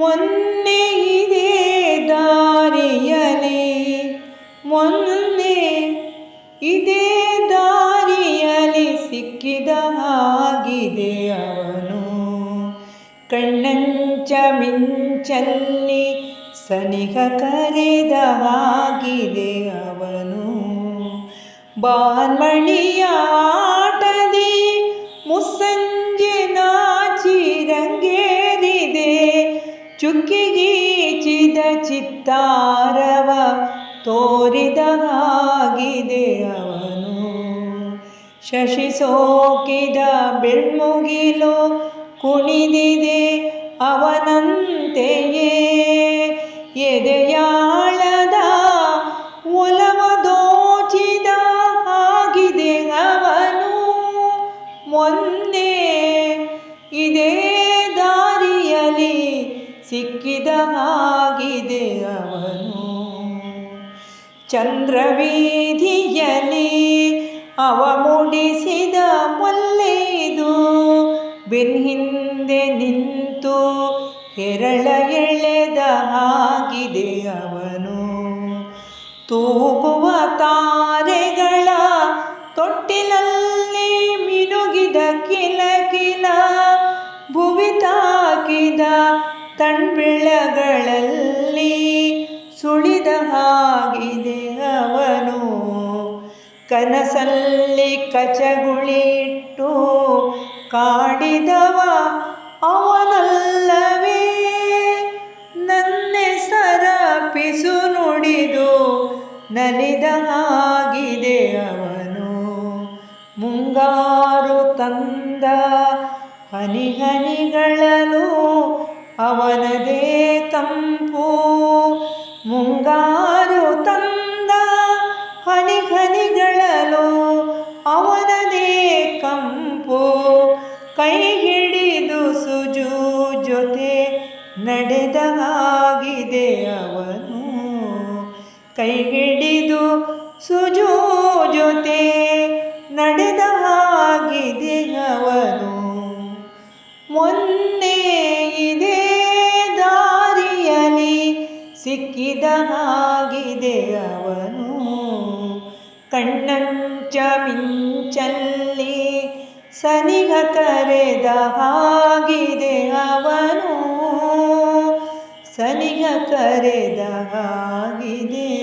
ಮೊನ್ನೆ ಇದೇ ದಾರಿಯಲಿ ಮೊನ್ನೆ ಇದೇ ದಾರಿಯಲಿ ಸಿಕ್ಕಿದ ಹಾಗಿದೆ ಅವನು. ಕಣ್ಣಂಚ ಮಿಂಚಲ್ಲಿ ಸನಿಹ ಕರೆದ ಹಾಗಿದೆ ಅವನು. ಬಾನ್ಮಣಿಯ ಆಟದಿ ಮುಸ್ಸಂಜೆ ನಾಚಿರಂಗೇರಿದೆ. ಚುಕ್ಕಿಗೀಚಿದ ಚಿತ್ತಾರವ ತೋರಿದ ಹಾಗಿದೆ ಅವನು. ಶಶಿ ಸೋಕಿದ ಬೆಳ್ಮುಗಿಲು ಕುಣಿದಿದೆ ಅವನಂತೆಯೇ. ಎದೆಯಾಳದ ಒಲವ ದೋಚಿದ ಹಾಗಿದೆ ಅವನು. ಮೊನ್ನೆ ಇದೇ ದಾರಿಯಲಿ ಸಿಕ್ಕಿದ ಹಾಗಿದೆ ಅವನು. ಚಂದ್ರವೀಧಿಯಲ್ಲಿ ಅವ ಮುಡಿಸಿದ ಮಲ್ಲೆದು ಬೆನ್ನಿಂದೆ ನಿಂತು ಹೆರಳ ಎಳೆದ ಹಾಗಿದೆ ಅವನು. ತೂಗುವ ತಾರೆಗಳ ತೊಟ್ಟಿಲಲ್ಲಿ ಮಿನುಗಿದ ಕಿಲಕಿಲ ಭುವಿ ತಾಕಿದ ತಣ್ಬೆಳಗಳಲ್ಲಿ ಸುಳಿದ ಹಾಗಿದೆ ಅವನು. ಕನಸಲ್ಲಿ ಕಚಗುಳಿಟ್ಟು ಕಾಡಿದವ ಅವನಲ್ಲವೇ. ನನ್ನೆಸರ ಪಿಸು ನುಡಿದು ನಲಿದ ಹಾಗಿದೆ ಅವನು. ಮುಂಗಾರು ತಂದ ಹನಿ ಹನಿಗಳಲು ಅವನದೇ ತಂಪು. ಮುಂಗಾರು ತಂದ ಹನಿ ಹನಿಗಳಲು ಅವನದೇ ಕಂಪು. ಕೈ ಹಿಡಿದು ಸುಜು ಜೊತೆ ನಡೆದ ಹಾಗಿದೆ ಅವನು. ಕೈ ಹಿಡಿದು ಸುಜು ಜೊತೆ ನಡೆದ ಹಾಗಿದೆ ಅವನು. ಮೊನ್ನೆ ಇದೇ ದಾರಿಯಲಿ ಸಿಕ್ಕಿದ ಹಾಗಿದೆ ಅವನು. ಕಣ್ಣಂಚ ಮಿಂಚಲ್ಲಿ ಸನಿಹ ಕರೆದ ಹಾಗಿದೆ ಅವನು. ಸನಿಹ ಕರೆದ ಹಾಗಿದೆ